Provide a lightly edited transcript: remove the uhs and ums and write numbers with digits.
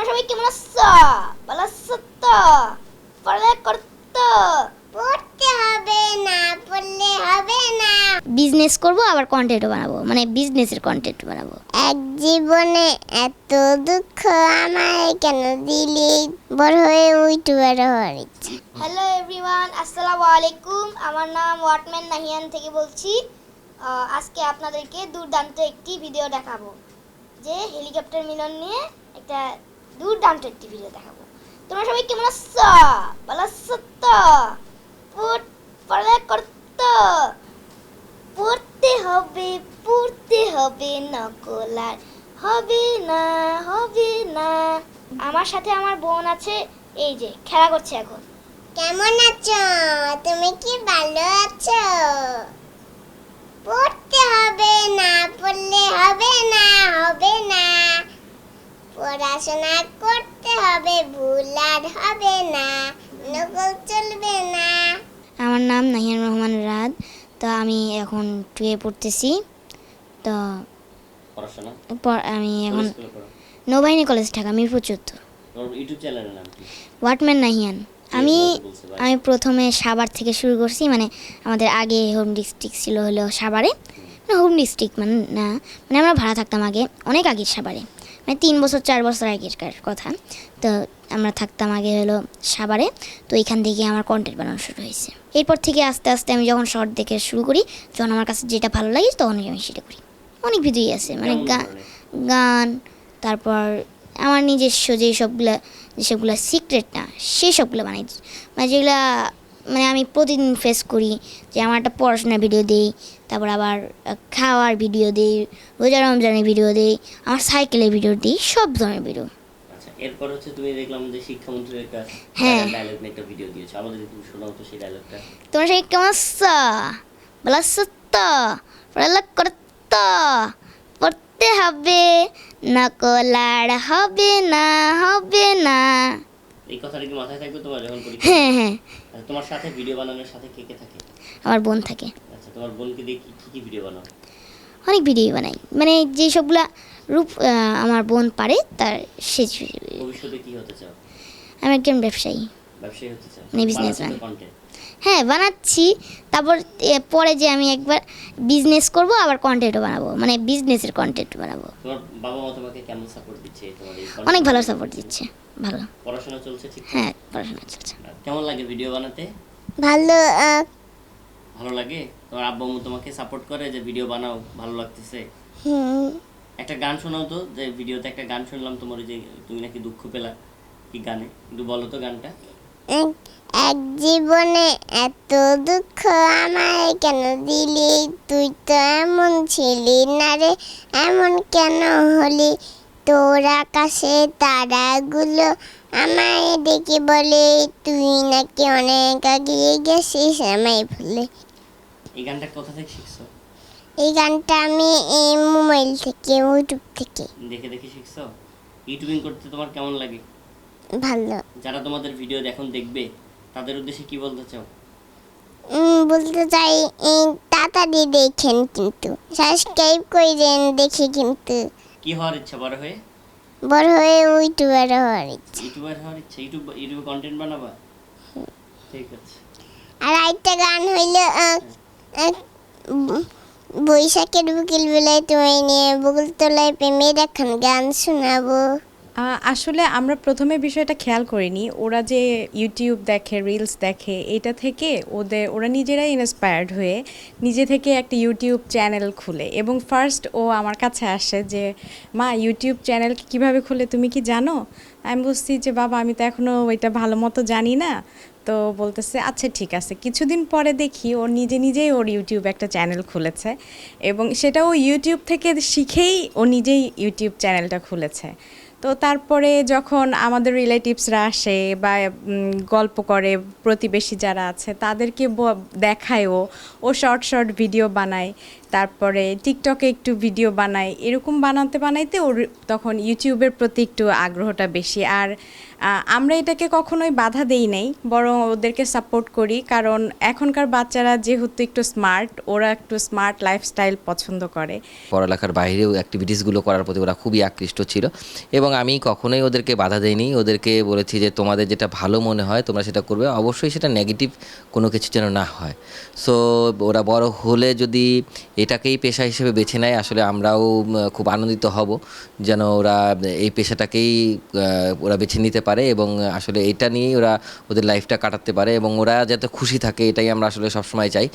তোমরা সবাই কেমন আছো? ভালো আছো তো? পড়ালেখা করতো? পড়তে হবে না, পড়লে হবে না। বিজনেস করব, আবার কন্টেন্ট বানাবো, মানে বিজনেসের কন্টেন্ট বানাবো। এক জীবনে এত দুঃখ আমায় কেন দিলি? বড় হয়ে ইউটিউবার হওয়ার ইচ্ছা। হ্যালো এভরিওয়ান, আসসালামু আলাইকুম। আমার নাম ওয়াটম্যান নাহিয়ান থেকে বলছি। আজকে আপনাদেরকে দুর্দান্ত একটি ভিডিও দেখাবো, যে হেলিকপ্টার মিলন নিয়ে একটা দুর্দান্ত একটি ভিডিও দেখাবো। তোমরা সবাই কেমন আছো? ভালো আছো তো? পড়ালেখা করতো? পড়তে হবে, নকল আর হবে না, হবে না। আমার সাথে আমার বোন আছে, এই যে খেলা করছে এখন। কেমন আছো? তুমি কি ভালো আছো? পড়তে হবে না, পড়লে হবে না, হবে না। পড়াশোনা করতে হবে, ভুল আর হবে না, নকল চলবে না। আমার নাম নাহিয়ান রহমান রাদ। তো আমি এখন 2 পড়তেছি। তো পড়াশোনা আমি কোন এখন স্কুলে পড়ো? নৌবাহিনী কলেজ ঢাকা মিরপুর 14। তোর ইউটিউব চ্যানেলের নাম কি? ওয়াটম্যান নাহিয়ান। আমি বলতে বলছে ভাই। আমি প্রথমে সাভার থেকে শুরু করছি, মানে আমাদের আগে হোম ডিস্ট্রিক্ট ছিল হলো সাভারে। মানে হোম ডিস্ট্রিক্ট মানে না, মানে আমরা ভাড়া থাকতাম আগে, অনেক আগে সাভারে, মানে 3 বছর 4 বছর আগের কথা। তো আমরা থাকতাম আগে হলো সাভারে। তো এখান থেকে আমার কন্টেন্ট বানানো শুরু হয়েছে। এরপর থেকে আস্তে আস্তে আমি যখন শর্ট দেখে শুরু করি, যখন আমার কাছে যেটা ভালো লাগে তখনই আমি সেটা করি। অনেক ভিডিওই আছে, মানে কেমন ধরনের? গান, তারপর আমার নিজস্ব যেসবগুলো সিক্রেট না সেসবগুলো বানাই, মানে যেগুলো মানে আমি প্রতিদিন ফেস করি। যে আমার একটা পড়াশোনার ভিডিও দিই, তারপর আবার খাওয়ার ভিডিও দিই, রোজা রমজানের ভিডিও দিই, আমার সাইকেলের ভিডিও দিই, সব ধরনের ভিডিও। আচ্ছা, এরপর হচ্ছে তুমি দেখলাম যে শিক্ষামন্ত্রীর একটা হ্যাঁ। ডায়লগ নিয়ে একটা ভিডিও দিয়েছো, আমাদের তুমি শোনাও তো সেই ডায়লগটা। তোমরা সেই কেমন আছো? ভালো আছো তো? পড়ালেখা করতো? পড়তে হবে, নকল আর হবে না, হবে না। এই কথাটা কি মাথায় থাকবে তোমার যখন পরীক্ষা? হ্যাঁ হ্যাঁ, আচ্ছা, তোমার সাথে ভিডিও বানানোর সাথে কে কে থাকে? আমার বোন থাকে। আচ্ছা, তোমার বোনকে দিয়ে কি কি ভিডিও বানাও? অনেক ভিডিও বানাই, মানে যে সবগুলা রূপ আমার বোন পারে তার সে। ভবিষ্যতে কি হতে চাও? আমি একজন ব্যবসায়ী, ব্যবসায়ী হতে চাও? মানে businessman। কন্টেন্ট হ্যাঁ বানাচ্ছি, তারপর পরে যে আমি একবার বিজনেস করব, আবার কন্টেন্টও বানাবো, মানে বিজনেসের কন্টেন্ট বানাবো। তোমার বাবা মা তোমাকে কেমন সাপোর্ট দিচ্ছে তোমার এই অনেক ভালো সাপোর্ট দিচ্ছে, ভালো। পড়াশোনা চলছে ঠিক? হ্যাঁ পড়াশোনা চলছে কেমন লাগে ভিডিও বানাতে? ভালো। ভালো লাগে? তোমার আব্বু আম্মু তোমাকে সাপোর্ট করে যে ভিডিও বানাও, ভালো লাগতেছে? একটা গান শোনাও তো, যে ভিডিওতে একটা গান শুনলাম তোমার, ওই যে তুমি নাকি দুঃখ পেলা, কি গানে একটু বলো তো গানটা। এক জীবনে এত দুঃখ আমায় কেন দিলি? তুই তো এমন ছিলি না রে, এমন কেন হলি? তোর আকাশে তারাগুলো আমায় ডেকে বলে, তুই নাকি অনেক এগিয়ে গেছিস আমায় ভুলে। এই গানটা কোথা থেকে শিখছো? এই গানটা আমি এই মোবাইল থেকে, ইউটিউব থেকে। দেখে দেখে শিখছো? ইউটিউবিং করতে তোমার কেমন লাগে? ভালো। যারা তোমাদের ভিডিও এখন দেখবে তাদের উদ্দেশ্যে কি বলতে চাও? বলতে চাই, তাড়াতাড়ি দেখেন, কিন্তু সাবস্ক্রাইব করেন দেখে, কিন্তু কি হওয়ার ইচ্ছা বড় হয়ে? বড় হয়ে ইউটিউবার হওয়ার ইচ্ছা। ইউটিউবার হওয়ার ইচ্ছা? ইউটিউবে কন্টেন্ট বানাবা? ঠিক আছে। আর একটা গান হইল বৈশাখের বিকেল বেলায় তোমায় নিয়ে বকুলতলায় প্রেমের এখন গান শোনাবো। আসলে আমরা প্রথমে বিষয়টা খেয়াল করিনি, ওরা যে ইউটিউব দেখে, রিলস দেখে, এটা থেকে ওরা নিজেরাই ইন্সপায়ার্ড হয়ে নিজে থেকে একটা ইউটিউব চ্যানেল খুলে, এবং ফার্স্ট ও আমার কাছে আসে যে মা ইউটিউব চ্যানেল কীভাবে খুলে তুমি কি জানো? আমি বলছি যে বাবা আমি তো এখনও ওইটা ভালো মতো জানি না। তো বলতেছে আচ্ছা ঠিক আছে। কিছুদিন পরে দেখি ও নিজেই ওর ইউটিউব একটা চ্যানেল খুলেছে, এবং সেটা ও ইউটিউব থেকে শিখেই ও নিজেই ইউটিউব চ্যানেলটা খুলেছে। তো তারপরে যখন আমাদের রিলেটিভসরা আসে বা গল্প করে, প্রতিবেশী যারা আছে তাদেরকে দেখায়, ও শর্ট ভিডিও বানায়, তারপরে টিকটকে একটু ভিডিও বানায়, এরকম বানাইতে ওর তখন ইউটিউবের প্রতি একটু আগ্রহটা বেশি। আর আমরা এটাকে কখনোই বাধা দেই নাই, বরং ওদেরকে সাপোর্ট করি, কারণ এখনকার বাচ্চারা যেহেতু একটু স্মার্ট, ওরা একটু স্মার্ট লাইফস্টাইল পছন্দ করে। পড়ালেখার বাইরেও অ্যাক্টিভিটিসগুলো করার প্রতি ওরা খুবই আকৃষ্ট ছিল, এবং আমি কখনোই ওদেরকে বাধা দেইনি, ওদেরকে বলেছি যে তোমাদের যেটা ভালো মনে হয় তোমরা সেটা করবে, অবশ্যই সেটা নেগেটিভ কোনো কিছু যেন না হয়। সো ওরা বড় হলে যদি এটাকেই পেশা হিসেবে বেছে নেয়, আসলে আমরাও খুব আনন্দিত হব যেন ওরা এই পেশাটাকেই ওরা বেছে নিতে পারে এবং আসলে এটা নিয়েই ওরা ওদের লাইফটা কাটাতে পারে এবং ওরা যাতে খুশি থাকে, এটাই আমরা আসলে সবসময় চাই।